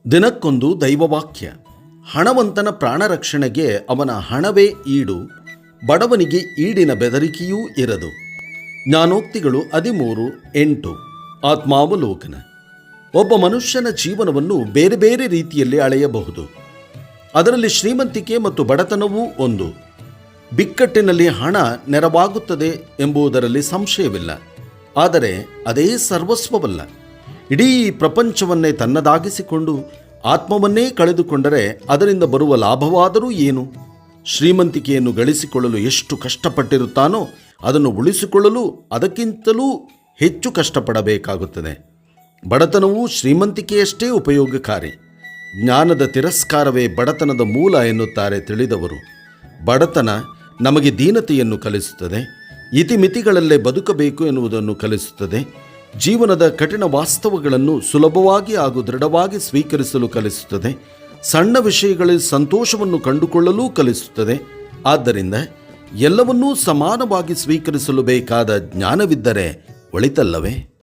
ದಿನಕ್ಕೊಂದು ದೈವವಾಕ್ಯ. ಹಣವಂತನ ಪ್ರಾಣ ರಕ್ಷಣೆಗೆ ಅವನ ಹಣವೇ ಈಡು, ಬಡವನಿಗೆ ಈಡಿನ ಬೆದರಿಕೆಯೂ ಇರದು. ಜ್ಞಾನೋಕ್ತಿಗಳು 13:8. ಆತ್ಮಾವಲೋಕನ. ಒಬ್ಬ ಮನುಷ್ಯನ ಜೀವನವನ್ನು ಬೇರೆ ಬೇರೆ ರೀತಿಯಲ್ಲಿ ಅಳೆಯಬಹುದು. ಅದರಲ್ಲಿ ಶ್ರೀಮಂತಿಕೆ ಮತ್ತು ಬಡತನವೂ ಒಂದು. ಬಿಕ್ಕಟ್ಟಿನಲ್ಲಿ ಹಣ ನೆರವಾಗುತ್ತದೆ ಎಂಬುದರಲ್ಲಿ ಸಂಶಯವಿಲ್ಲ. ಆದರೆ ಅದೇ ಸರ್ವಸ್ವವಲ್ಲ. ಇಡೀ ಪ್ರಪಂಚವನ್ನೇ ತನ್ನದಾಗಿಸಿಕೊಂಡು ಆತ್ಮವನ್ನೇ ಕಳೆದುಕೊಂಡರೆ ಅದರಿಂದ ಬರುವ ಲಾಭವಾದರೂ ಏನು? ಶ್ರೀಮಂತಿಕೆಯನ್ನು ಗಳಿಸಿಕೊಳ್ಳಲು ಎಷ್ಟು ಕಷ್ಟಪಟ್ಟಿರುತ್ತಾನೋ ಅದನ್ನು ಉಳಿಸಿಕೊಳ್ಳಲು ಅದಕ್ಕಿಂತಲೂ ಹೆಚ್ಚು ಕಷ್ಟಪಡಬೇಕಾಗುತ್ತದೆ. ಬಡತನವು ಶ್ರೀಮಂತಿಕೆಯಷ್ಟೇ ಉಪಯೋಗಕಾರಿ. ಜ್ಞಾನದ ತಿರಸ್ಕಾರವೇ ಬಡತನದ ಮೂಲ ಎನ್ನುತ್ತಾರೆ ತಿಳಿದವರು. ಬಡತನ ನಮಗೆ ದೀನತೆಯನ್ನು ಕಲಿಸುತ್ತದೆ, ಇತಿಮಿತಿಗಳಲ್ಲೇ ಬದುಕಬೇಕು ಎನ್ನುವುದನ್ನು ಕಲಿಸುತ್ತದೆ, ಜೀವನದ ಕಠಿಣ ವಾಸ್ತವಗಳನ್ನು ಸುಲಭವಾಗಿ ಹಾಗೂ ದೃಢವಾಗಿ ಸ್ವೀಕರಿಸಲು ಕಲಿಸುತ್ತದೆ, ಸಣ್ಣ ವಿಷಯಗಳಲ್ಲಿ ಸಂತೋಷವನ್ನು ಕಂಡುಕೊಳ್ಳಲೂ ಕಲಿಸುತ್ತದೆ. ಆದ್ದರಿಂದ ಎಲ್ಲವನ್ನೂ ಸಮಾನವಾಗಿ ಸ್ವೀಕರಿಸಲು ಬೇಕಾದ ಜ್ಞಾನವಿದ್ದರೆ ಒಳಿತಲ್ಲವೇ?